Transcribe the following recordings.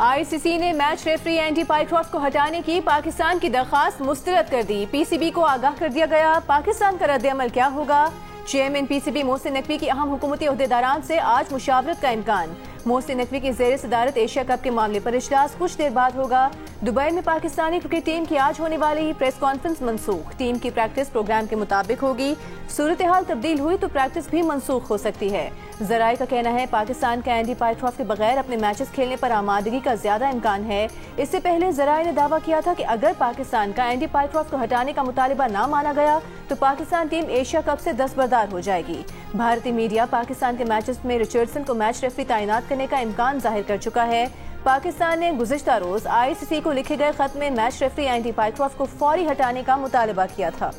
ICC ने match referee Andy Pycroft को हटाने की पाकिस्तान की दरखास्त मुस्तरद कर दी। पीसीबी को आगाह कर दिया गया। पाकिस्तान का रद्द-ए-अमल क्या होगा? चेयरमैन पीसीबी मोहसिन नकवी की अहम हुकूमती ओहदेदारान से आज मुशावरत का इम्कान। मोहसिन नकवी की ज़ेर सदारत एशिया कप के मामले पर इजलास कुछ देर बाद होगा। दुबई में पाकिस्तानी क्रिकेट टीम की आज होने वाली प्रेस कॉन्फ्रेंस मनसूख। टीम की प्रैक्टिस प्रोग्राम के मुताबिक होगी। सूरत हाल तब्दील हुई तो प्रैक्टिस भी मनसूख हो सकती है। जराये का कहना है पाकिस्तान का एंडी पाइक्रॉफ्ट के बगैर अपने मैचेस खेलने पर आमादगी का ज्यादा इम्कान है। इससे पहले जराये ने दावा किया था कि अगर पाकिस्तान का एंडी पाइक्रॉफ्ट को हटाने का मुतालिबा न माना गया तो पाकिस्तान टीम एशिया कप से दस्तबरदार हो जाएगी। भारतीय मीडिया पाकिस्तान के मैचेस में रिचर्डसन को मैच रेफरी तैनात करने का इम्कान जाहिर कर चुका है। पाकिस्तान ने गुज़िश्ता रोज आईसीसी को लिखे गए खत में मैच रेफरी एंडी पाइक्रॉफ्ट को फौरी हटाने का मुतालिबा किया था।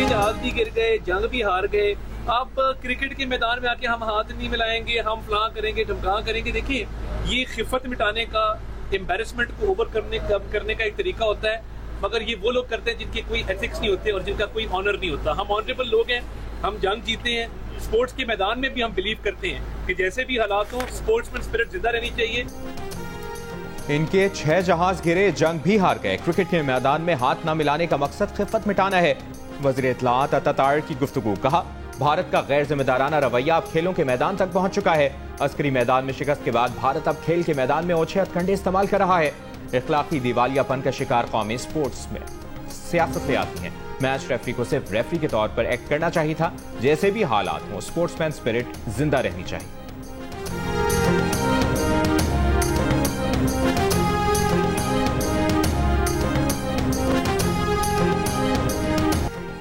जहाज भी गिर गए, जंग भी हार गए। अब क्रिकेट के मैदान में आके हम हाथ नहीं मिलाएंगे, हम फलां करेंगे, ढमकां करेंगे। देखिए, ये खिफत मिटाने का, एम्बेरसमेंट को ओवर करने का एक तरीका होता है, मगर ये वो लोग करते हैं जिनके कोई एथिक्स नहीं होते और जिनका कोई ऑनर नहीं होता। हम ऑनरेबल लोग हैं, हम जंग जीते हैं। स्पोर्ट्स के मैदान में भी हम बिलीव करते हैं कि जैसे भी हालात हो, स्पोर्ट्समैन स्पिरिट जिंदा रहनी चाहिए। इनके 6 जहाज गिरे, जंग भी हार गए। क्रिकेट के मैदान में हाथ न मिलाने का मकसद खिफत मिटाना है। वज़ीर इत्तलात अतातार की गुफ्तगू। कहा, भारत का गैर जिम्मेदाराना रवैया अब खेलों के मैदान तक पहुंच चुका है। अस्करी मैदान में शिकस्त के बाद भारत अब खेल के मैदान में ओछे हथकंडे इस्तेमाल कर रहा है। इखलाकी दिवालियापन का शिकार कौमें स्पोर्ट्स में सियासत ले आती हैं। मैच रेफरी को सिर्फ रेफरी के तौर पर एक्ट करना चाहिए था। जैसे भी हालात हों, स्पोर्ट्समैन स्पिरिट जिंदा रहनी चाहिए।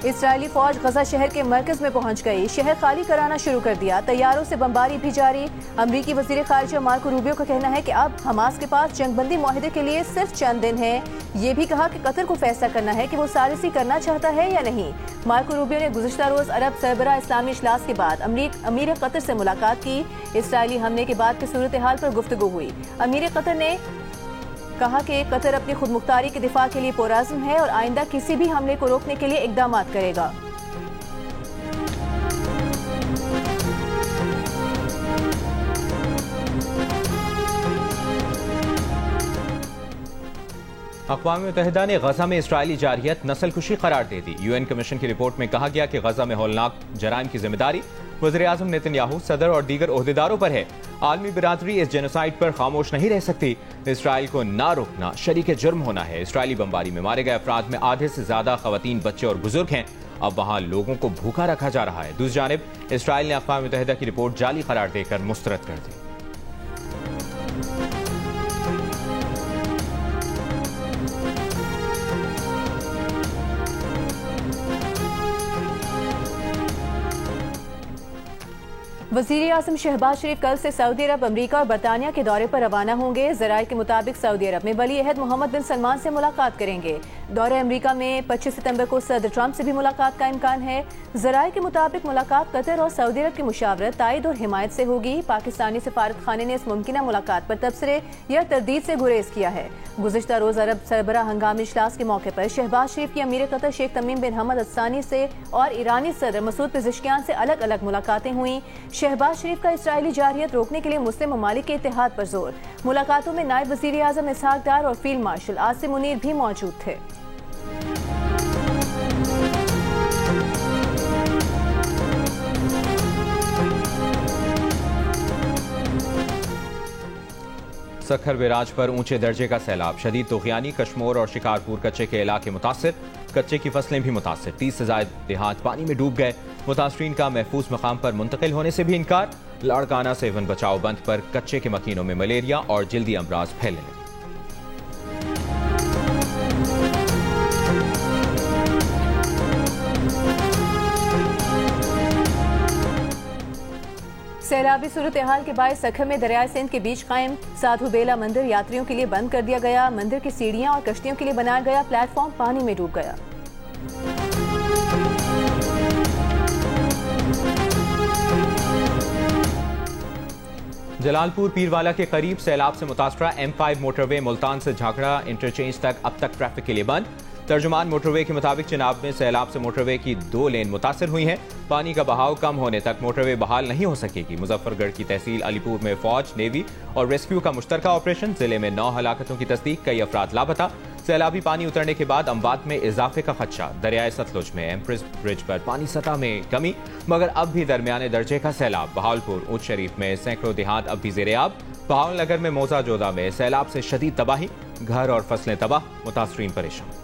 इस्राएली फौज गजा शहर के मरकज में पहुंच गई। शहर खाली कराना शुरू कर दिया। तैयारों से बमबारी भी जारी। अमरीकी वजीर खारिजा मार्को रूबियो का कहना है कि अब हमास के पास जंगबंदी मुआहदे के लिए सिर्फ चंद दिन है। ये भी कहा कि कतर को फैसला करना है कि वो सालिसी करना चाहता है या नहीं। मार्को रूबियो ने गुज़िश्ता रोज अरब सरबराह इस्लामी इजलास के बाद अमीर कतर से मुलाकात की। इसराइली हमले के बाद की सूरत हाल पर गुफ्तगू हुई। अमीर कतर ने कहा कि कतर अपनी खुद मुख्तारी के दिफा के लिए पुरअज़्म है और आइंदा किसी भी हमले को रोकने के लिए इक़दाम करेगा। अक़वाम मुत्तहिदा ने गजा में इस्राइली जारहियत नस्लकुशी करार दे दी। यूएन कमीशन की रिपोर्ट में कहा गया कि गजा में हौलनाक जराइम की जिम्मेदारी वज़ीर आज़म नेतन्याहू, सदर और दीगर ओहदेदारों पर है। आलमी बिरादरी इस जेनोसाइड पर खामोश नहीं रह सकती। इसराइल को ना रोकना शरीक जुर्म होना है। इसराइली बमबारी में मारे गए अफराद में आधे से ज्यादा खवातीन, बच्चे और बुजुर्ग हैं। अब वहां लोगों को भूखा रखा जा रहा है। दूसरी जानिब इसराइल ने अक़वाम मुत्तहिदा की रिपोर्ट जाली करार देकर मुस्तरद कर दी। वज़ीर आज़म शहबाज शरीफ कल से सऊदी अरब, अमरीका और बरतानिया के दौरे पर रवाना होंगे। ज़राए के मुताबिक सऊदी अरब में वली अहद मोहम्मद बिन सलमान से मुलाकात करेंगे। दौरे अमरीका में 25 सितंबर को सदर ट्रंप से भी मुलाकात का इम्कान है। ज़राए के मुताबिक मुलाकात कतर और सऊदी अरब की मुशावरत, तायद और हिमायत से होगी। पाकिस्तानी सफारत खाने ने इस मुमकिना मुलाकात पर तबसरे या तरदीद से गुरेज किया है। गुज़िश्ता रोज अरब सरबराह हंगामी इजलास के मौके पर शहबाज शरीफ की अमीर कतर शेख तमीम बिन हमद अल-सानी से और ईरानी सदर मसूद पेज़ेश्कियान से अलग अलग मुलाकातें हुई। शहबाज शरीफ का इसराइली जारहियत रोकने के लिए मुस्लिम ममालिक के इत्तेहाद पर जोर। मुलाकातों में नायब वज़ीर आज़म इसहाक डार और फील्ड मार्शल आसिम मुनीर भी मौजूद थे। सखर बैराज पर ऊंचे दर्जे का सैलाब, शदीद तूग़यानी, कश्मोर और शिकारपुर कच्चे के इलाके मुतासिर। कच्चे की फसलें भी मुतासिर। 30 से ज़ायद देहात पानी में डूब गए। मुतासरीन का महफूज मकाम पर मुंतकिल होने से भी इनकार। लाड़काना सेवन बचाओ बंद पर कच्चे के मकीनों में मलेरिया और जल्दी अमराज फैलने लगे। सैलाबी सूरत हाल के बायस सखर में दरियाए सिंध के बीच कायम साधु बेला मंदिर यात्रियों के लिए बंद कर दिया गया। मंदिर की सीढ़ियां और कश्तियों के लिए बनाया गया प्लेटफॉर्म पानी में डूब गया। जलालपुर पीरवाला के करीब सैलाब से मुतासरा M5 मोटरवे मुल्तान से झाकड़ा इंटरचेंज तक अब तक ट्रैफिक के लिए बंद। तर्जुमान मोटरवे के मुताबिक चिनाब में सैलाब से मोटरवे की 2 लेन मुतासर हुई हैं। पानी का बहाव कम होने तक मोटरवे बहाल नहीं हो सकेगी। मुजफ्फरगढ़ की तहसील अलीपुर में फौज, नेवी और रेस्क्यू का मुश्तरका ऑपरेशन। जिले में 9 हलाकतों की तस्दीक, कई अफराद लापता। सैलाबी पानी उतरने के बाद अमवात में इजाफे का खदशा। दरियाए सतलुज में एम्प्रेस ब्रिज पर पानी सतह में कमी, मगर अब भी दरमियाने दर्जे का सैलाब। बहावलपुर ऊंट शरीफ में सैकड़ों देहात अब भी ज़ेरे-आब। बहावलनगर में मौजा जोधा में सैलाब से शदीद तबाही, घर और फसलें तबाह, मुतासरीन परेशान।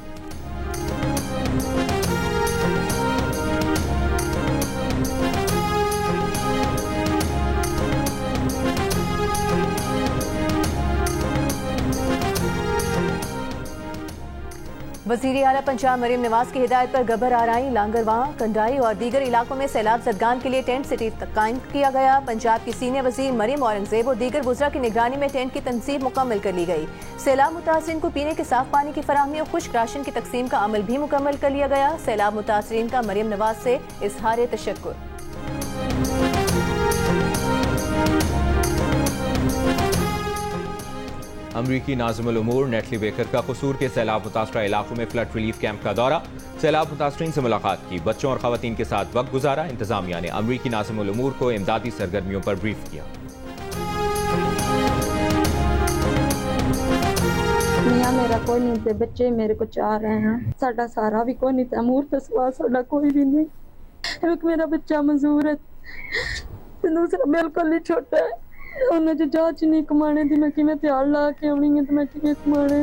वज़ीर आला पंजाब मरीम नवाज की हिदायत पर गबर आराई, लांगरवां, कंडाई और दीगर इलाकों में सैलाब ज़दगान के लिए टेंट सिटी कायम किया गया। पंजाब की सीनियर वज़ीर मरीम औरंगजेब और दीगर वुज़रा की निगरानी में टेंट की तंसीब मुकम्मल कर ली गई। सैलाब मुतासरीन को पीने के साफ पानी की फराहमी और खुश्क राशन की तकसीम का अमल भी मुकम्मल कर लिया गया। सैलाब मुतासरीन का मरीम नवाज से इज़हार तशक्कुर। अमरीकी नाज़िमुल उमूर नेटली बेकर का कसूर के सैलाब मुतासरा इलाकों में फ्लड रिलीफ कैंप का दौरा। सैलाब मुतासरीन से मुलाकात की, बच्चों और खवातीन के साथ वक्त गुजारा। इंतजामिया ने अमरीकी नाज़िमुल उमूर को इमदादी सरगर्मियों पर ब्रीफ किया। मियां मेरा कोई नहीं थे, बच्चे मेरे को 4 हैं, साडा सारा भी कोई नहीं था, अमूर तो सवा साडा कोई भी नहीं। एक मेरा बच्चा मंजूर है, दूसरा बिल्कुल ही छोटा है। उन्हें जो जांच नहीं कमाने दी, मैं किवें त्यार ला के आनी है तो मैं किवें कमाने।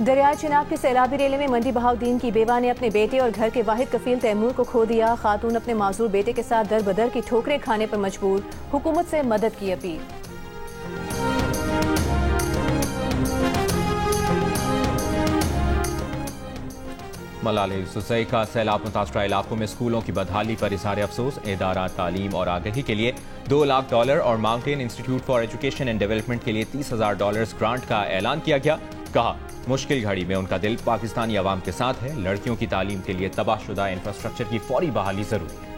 दरियाए चिनाब के सैलाबी रेले में मंडी बहाउद्दीन की बेवा ने अपने बेटे और घर के वाहिद कफील तैमूर को खो दिया। खातून अपने माजूर बेटे के साथ दर बदर की ठोकरें खाने पर मजबूर, हुकूमत से मदद की अपील। मलाला यूसुफजई का सैलाब मुतासरा इलाकों में स्कूलों की बदहाली पर इज़हार अफसोस। इदारा तालीम और आगही के लिए $2 लाख और mountain institute for education and development के लिए $30,000 ग्रांट का ऐलान किया गया। कहा, मुश्किल घड़ी में उनका दिल पाकिस्तानी अवाम के साथ है। लड़कियों की तालीम के लिए तबाहशुदा इंफ्रास्ट्रक्चर की फौरी बहाली जरूरी है।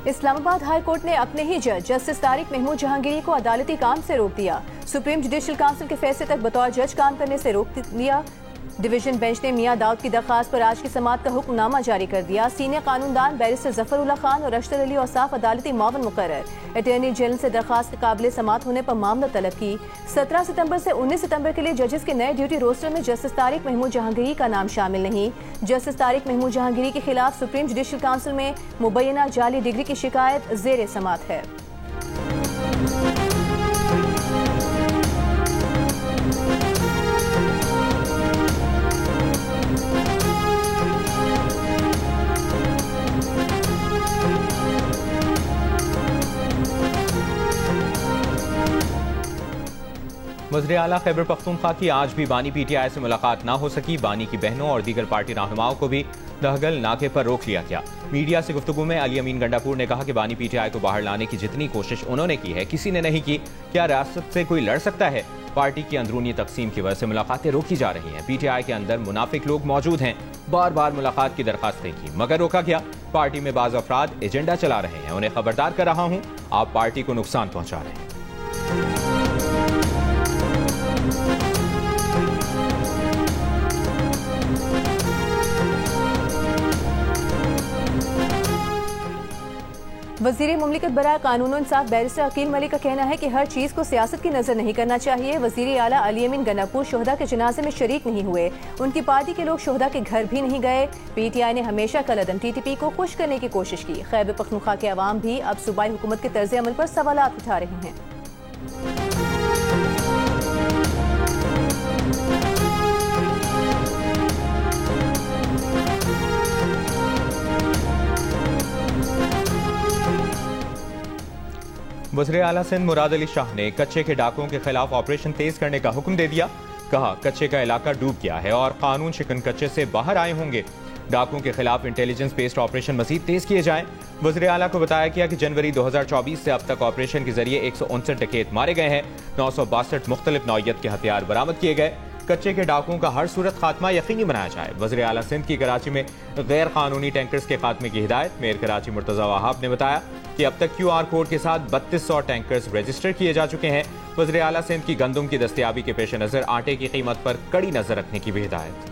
इस्लामाबाद हाई कोर्ट ने अपने ही जज जस्टिस तारिक महमूद जहांगीरी को अदालती काम से रोक दिया। सुप्रीम जुडिशल काउंसिल के फैसले तक बतौर जज काम करने से रोक दिया। डिवीजन बेंच ने मियां दाऊद की दरखास्त पर आज की समाअत का हुक्मनामा जारी कर दिया। सीनियर कानूनदान बैरिस्टर जफरुल्लाह खान और अशतर अली औसाफ अदालती मावन मुकर्रर। अटॉर्नी जनरल से दरखास्त के काबिल समाअत होने पर मामला तलब की। 17 सितंबर से 19 सितंबर के लिए जजेस के नए ड्यूटी रोस्टर में जस्टिस तारिक महमूद जहांगीरी का नाम शामिल नहीं। जस्टिस तारिक महमूद जहांगीरी के खिलाफ सुप्रीम जुडिशल काउंसिल में मुबैना जाली डिग्री की शिकायत जेर समाअत है। वज़ीर आला खैबर पख्तूनख्वा की आज भी बानी PTI से मुलाकात ना हो सकी। बानी की बहनों और दीगर पार्टी रहनुमाओं को भी दहगल नाके पर रोक लिया गया। मीडिया से गुफ्तगू में अली अमीन गंडापुर ने कहा कि बानी PTI को बाहर लाने की जितनी कोशिश उन्होंने की है, किसी ने नहीं की। क्या रियासत से कोई लड़ सकता है? पार्टी की अंदरूनी तकसीम की वजह से मुलाकातें रोकी जा रही हैं। PTI के अंदर मुनाफिक लोग मौजूद हैं। बार बार मुलाकात की दरखास्तें की मगर रोका गया। पार्टी में बाज़ अफराद एजेंडा चला रहे हैं। उन्हें खबरदार कर रहा हूँ, आप पार्टी को नुकसान पहुंचा रहे हैं। वज़ीर मुमलिकत बराए कानून इंसाफ बैरिस्टर अकील मलिक का कहना है कि हर चीज़ को सियासत की नज़र नहीं करना चाहिए। वज़ीर आला अली अमीन गंडापुर शोहदा के जनाजे में शरीक नहीं हुए। उनकी पार्टी के लोग शोहदा के घर भी नहीं गए। PTI ने हमेशा कलअदम TTP को खुश करने की कोशिश की। खैबर पख्तूनख्वा के अवाम भी अब सूबाई हुकूमत के तर्ज अमल पर सवालात उठा रहे हैं। वज़ीर आला सिंध मुराद अली शाह ने कच्चे के डाकुओं के खिलाफ ऑपरेशन तेज करने का हुक्म दे दिया। कहा, कच्चे का इलाका डूब गया है और कानून शिकन कच्चे से बाहर आए होंगे। डाकुओं के खिलाफ इंटेलिजेंस बेस्ड ऑपरेशन मजीद तेज किए जाएं। वज़ीर आला को बताया गया कि जनवरी 2024 से अब तक ऑपरेशन के जरिए 159 डकैत मारे गए हैं। 962 मुख्तलिफ नौइयत के हथियार बरामद किए गए। कच्चे के डाकुओं का हर सूरत खात्मा यकीनी बनाया जाए। वज़ीर आला सिंध की कराची में गैर कानूनी टैंकर्स के खात्मे की हिदायत। मेयर कराची मुर्तज़ा वहाब ने बताया कि अब तक QR कोड के साथ 3200 टैंकर्स रजिस्टर किए जा चुके हैं। वज़ीर आला सिंध की गंदम की दस्तयाबी के पेश नज़र आटे की कीमत पर कड़ी नजर रखने की भी हिदायत।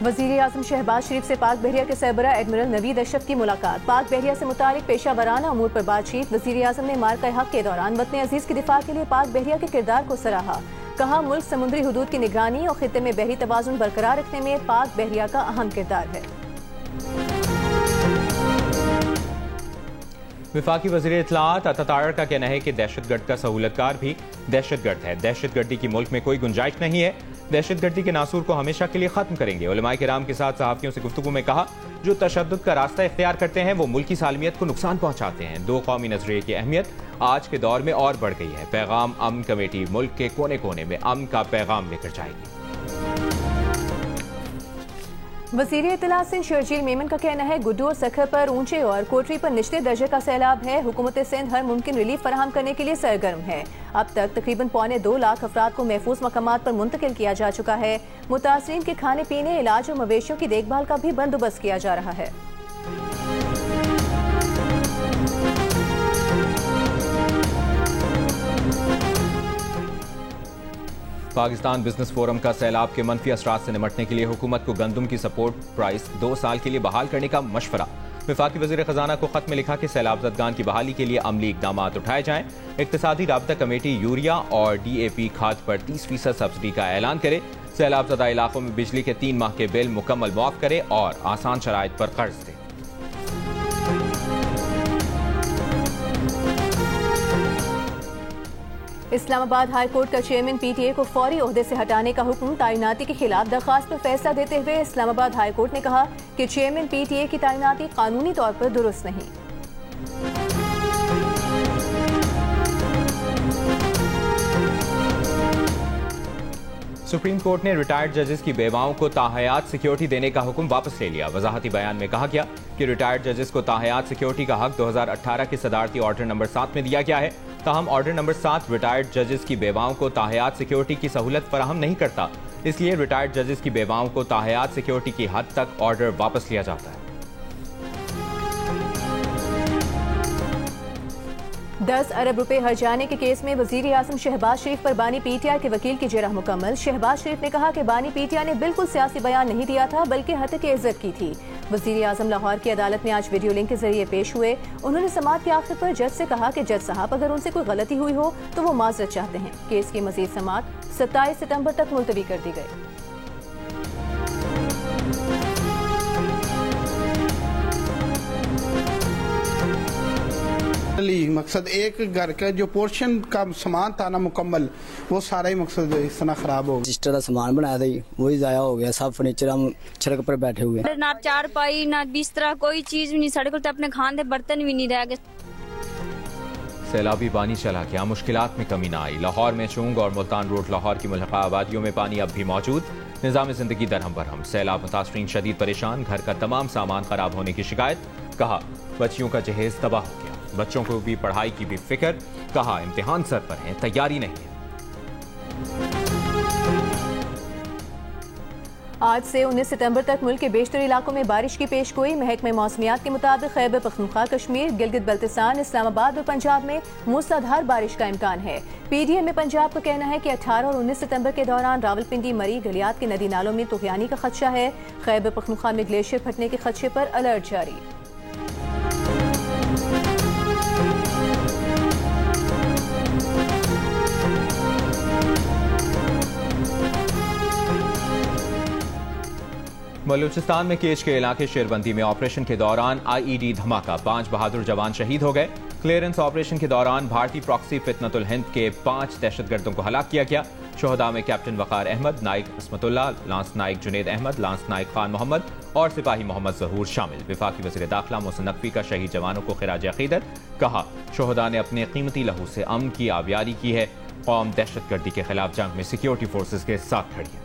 वज़ीर आज़म शहबाज शरीफ से पाक बहरिया के सरबरा एडमिरल नवीद अशरफ की मुलाकात। पाक बहरिया से मुतालिक पेशा वराना अमूर पर बातचीत। वज़ीर आज़म ने मार्का हक के दौरान वतन अजीज के दिफा के लिए पाक बहरिया के किरदार को सराहा। कहा, मुल्क समुद्री हुदूद की निगरानी और खित्ते में बहरी तवाज़ुन बरकरार रखने में पाक बहरिया का अहम किरदार है। वफाकी वज़ीर इत्तलाआत अतातार का कहना है कि दहशतगर्द का सहूलतकार भी दहशतगर्द है। दहशतगर्दी की मुल्क में कोई गुंजाइश नहीं है। दहशतगर्दी के नासूर को हमेशा के लिए खत्म करेंगे। उलमाए किराम के साथ सहाफ़ियों से गुफ्तगू में कहा, जो तशद्दुद का रास्ता इख्तियार करते हैं वो मुल्की सालमियत को नुकसान पहुंचाते हैं। दो कौमी नजरिए की अहमियत आज के दौर में और बढ़ गई है। पैगाम अमन कमेटी मुल्क के कोने कोने में अमन का पैगाम लेकर जाएगी। वज़ीर इत्तलाआत सिंध शर्जील मेमन का कहना है, गुड्डू और सखर पर ऊंचे और कोटरी पर निचले दर्जे का सैलाब है। हुकूमत सिंध हर मुमकिन रिलीफ फराहम करने के लिए सरगर्म है। अब तक तकरीबन 2.25 लाख अफराद को महफूज मकामात पर मुंतकिल किया जा चुका है। मुतासरीन के खाने पीने, इलाज और मवेशियों की देखभाल का भी बंदोबस्त किया जा रहा है। पाकिस्तान बिजनेस फोरम का सैलाब के मनफी असरात से निपटने के लिए हुकूमत को गंदम की सपोर्ट प्राइस 2 साल के लिए बहाल करने का मशवरा। वफाकी वज़ीर खजाना को खत में लिखा कि सैलाब ज़दगान की बहाली के लिए अमली इकदाम उठाए जाएं। इक्तिसादी राबता कमेटी यूरिया और DAP खाद पर 30% सब्सिडी का ऐलान करे। सैलाब ज़दा इलाकों में बिजली के 3 माह के बिल मुकम्मल मुआफ करे और आसान शराइत पर कर्ज दे। इस्लामाबाद हाई कोर्ट का चेयरमैन PTA को फौरी ओहदे से हटाने का हुक्म। तैनाती के खिलाफ दरखास्त पर फैसला देते हुए इस्लामाबाद हाई कोर्ट ने कहा कि चेयरमैन PTA की तैनाती कानूनी तौर पर दुरुस्त नहीं। सुप्रीम कोर्ट ने रिटायर्ड जजेस की बेवाओं को ताहयात सिक्योरिटी देने का हुक्म वापस ले लिया। वजाहती बयान में कहा गया कि रिटायर्ड जजेस को ताहयात सिक्योरिटी का हक 2018 के सदारती ऑर्डर नंबर 7 में दिया गया है। ताहम ऑर्डर नंबर 7 रिटायर्ड जजेस की बेवाओं को ताहयात सिक्योरिटी की सहूलत फराहम नहीं करता। इसलिए रिटायर्ड जजेस की बेवाओं को ताहयात सिक्योरिटी की हद तक ऑर्डर वापस लिया जाता है। 10 अरब रुपए हर्जाने के केस में वज़ीर आज़म शहबाज शरीफ पर बानी PTI के वकील की जरह मुकम्मल। शहबाज शरीफ ने कहा कि बानी PTI ने बिल्कुल सियासी बयान नहीं दिया था बल्कि हक़ इज्जत की थी। वज़ीर आज़म लाहौर की अदालत में आज वीडियो लिंक के जरिए पेश हुए। उन्होंने समाअत के आखिर पर जज से कहा कि जज साहब अगर उनसे कोई गलती हुई हो तो वो माजरत चाहते हैं। केस की मजीद समाअत 27 सितंबर तक मुलतवी कर दी गई। मकसद एक घर का जो पोर्शन का सामान था ना मुकम्मल, वो सारा ही मकसद इस तरह खराब हो गया। सिस्टर का सामान बनाया था वही जाया हो गया। सब फर्नीचर हम सड़क पर बैठे हुए, ना चारपाई ना बिस्तरा, कोई चीज भी नहीं। साढ़े को अपने खाने बर्तन भी नहीं रह गए। सैलाबी पानी चला गया, मुश्किलात में कमी न आई। लाहौर में चुंग और मुल्तान रोड लाहौर की मुल्हका आबादियों में पानी अब भी मौजूद। निज़ाम जिंदगी दरहम बरहम। सैलाब मुतासरीन शदीद परेशान। घर का तमाम सामान खराब होने की शिकायत। कहा बच्चियों का जहेज तबाह हो गया। बच्चों को भी पढ़ाई की भी फिक्र। कहा इम्तिहान सर पर है, तैयारी नहीं है। आज से 19 सितंबर तक मुल्क के बेशतर इलाकों में बारिश की पेशगोई। महकमे मौसमियात के मुताबिक खैबर पख्तूनख्वा, कश्मीर, गिलगित बल्तिस्तान, इस्लामाबाद और पंजाब में मूसलाधार बारिश का इम्कान है। PDM में पंजाब का कहना है कि 18 और 19 सितंबर के दौरान रावलपिंडी, मरी, गलियात के नदी नालों में तुगयानी का खदशा है। खैबर पख्तूनख्वा में ग्लेशियर फटने के खदशे पर अलर्ट जारी। बलूचिस्तान में केच के इलाके शेरबंदी में ऑपरेशन के दौरान IED धमाका। 5 बहादुर जवान शहीद हो गए। क्लियरेंस ऑपरेशन के दौरान भारतीय प्रॉक्सी फितनतुल हिंद के 5 दहशतगर्दों को हलाक किया गया। शोहदा में कैप्टन वकार अहमद, नाइक असमतुल्लाह, लांस नाइक जुनेद अहमद, लांस नाइक खान मोहम्मद और सिपाही मोहम्मद जहूर शामिल। वफाकी वज़ीर दाखिला मोहसिन नकवी का शहीद जवानों को खिराज अकीदत। कहा शोहदा ने अपने कीमती लहू से अमन की आबियारी की है। कौम दहशतगर्दी के खिलाफ जंग में सिक्योरिटी फोर्सेज के साथ खड़ी है।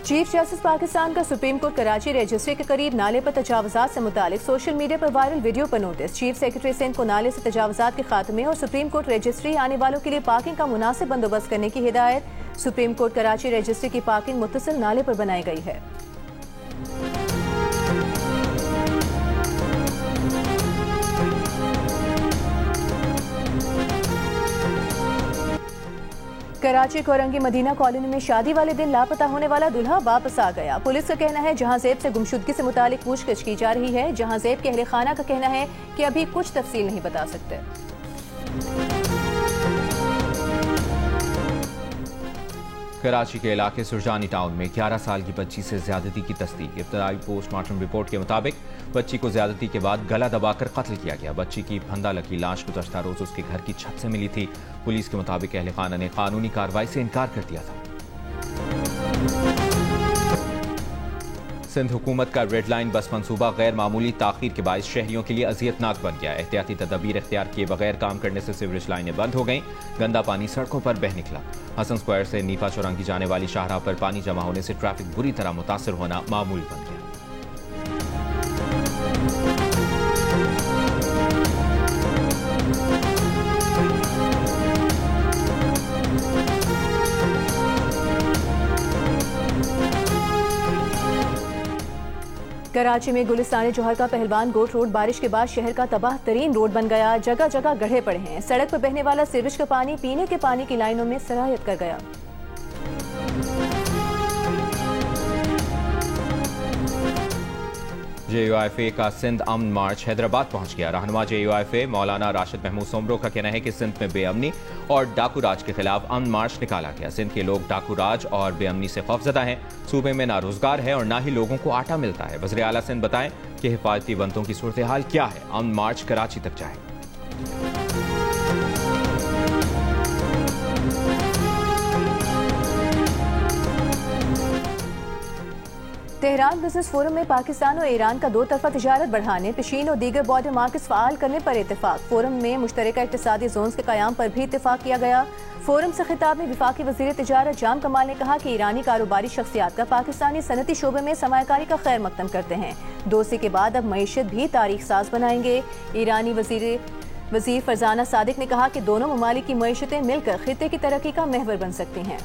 चीफ जस्टिस पाकिस्तान का सुप्रीम कोर्ट कराची रजिस्ट्री के करीब नाले पर तजावुजात से मुतालिक सोशल मीडिया पर वायरल वीडियो पर नोटिस। चीफ सेक्रेटरी सिंध को नाले से तजावुजात के खात्मे और सुप्रीम कोर्ट रजिस्ट्री आने वालों के लिए पार्किंग का मुनासिब बंदोबस्त करने की हिदायत। सुप्रीम कोर्ट कराची रजिस्ट्री की पार्किंग मुत्तसिल नाले पर बनाई गई है। कराची कोरंगी मदीना कॉलोनी में शादी वाले दिन लापता होने वाला दूल्हा वापस आ गया। पुलिस का कहना है जहां ज़ेब से गुमशुदगी से मुतालिक पूछताछ की जा रही है, जहां ज़ेब के अहले खाना का कहना है कि अभी कुछ तफसील नहीं बता सकते। कराची के इलाके सुरजानी टाउन में 11 साल की बच्ची से ज्यादती की तस्दीक। इब्तदाई पोस्टमार्टम रिपोर्ट के मुताबिक बच्ची को ज्यादती के बाद गला दबाकर कत्ल किया गया। बच्ची की फंदा लगी लाश गुज़श्ता रोज उसके घर की छत से मिली थी। पुलिस के मुताबिक अहले खाना ने कानूनी कार्रवाई से इनकार कर दिया था। सिंध हुकूमत का रेड लाइन बस मंसूबा गैर मामूली ताखीर के बायस शहरियों के लिए अजियतनाक बन गया। एहतियाती तदबीर इख्तियार किए बगैर काम करने से सीवरेज लाइनें बंद हो गईं। गंदा पानी सड़कों पर बह निकला। हसन स्क्वायर से नीपा चौरंगी जाने वाली शाहराह पर पानी जमा होने से ट्रैफिक बुरी तरह मुतासर होना मामूल बन गया। कराची में गुलिस्तान जौहर का पहलवान गोट रोड बारिश के बाद शहर का तबाह तरीन रोड बन गया। जगह जगह गड्ढे पड़े हैं। सड़क पर बहने वाला सीवरेज का पानी पीने के पानी की लाइनों में सरायत कर गया। JUIFA का सिंध अमन मार्च हैदराबाद पहुंच गया। रहनुमा JUIFA मौलाना राशिद महमूद सोमरो का कहना है कि सिंध में बेअमनी और डाकू राज के खिलाफ अमन मार्च निकाला गया। सिंध के लोग डाकू राज और बेअमनी से खौफजदा हैं। सूबे में ना रोजगार है और ना ही लोगों को आटा मिलता है। वज़ीर आला सिंध बताएं कि हिफाजती बंदों की सूरत हाल क्या है। अमन मार्च कराची तक जाए। तेहरान बिजनेस फोरम में पाकिस्तान और ईरान का दो तरफा तिजारत बढ़ाने, पेशीन और दीगर बॉर्डर मार्केट्स फ़ाल करने पर इत्तेफाक। फोरम में मुश्तरका इक़्तिसादी जोन्स के क़याम पर भी इत्तेफाक किया गया। फोरम से खिताब में वफाकी वज़ीर तिजारत जाम कमाल ने कहा कि ईरानी कारोबारी शख्सियात का पाकिस्तानी सनती शोबे में सरमायाकारी का खैर मकदम करते हैं। दोस्ती के बाद अब मईशत भी तारीख साज बनाएंगे। ईरानी वज़ीर फरजाना सादिक ने कहा कि दोनों ममालिक की मईशतें मिलकर खित्ते की तरक्की का महवर बन सकती हैं।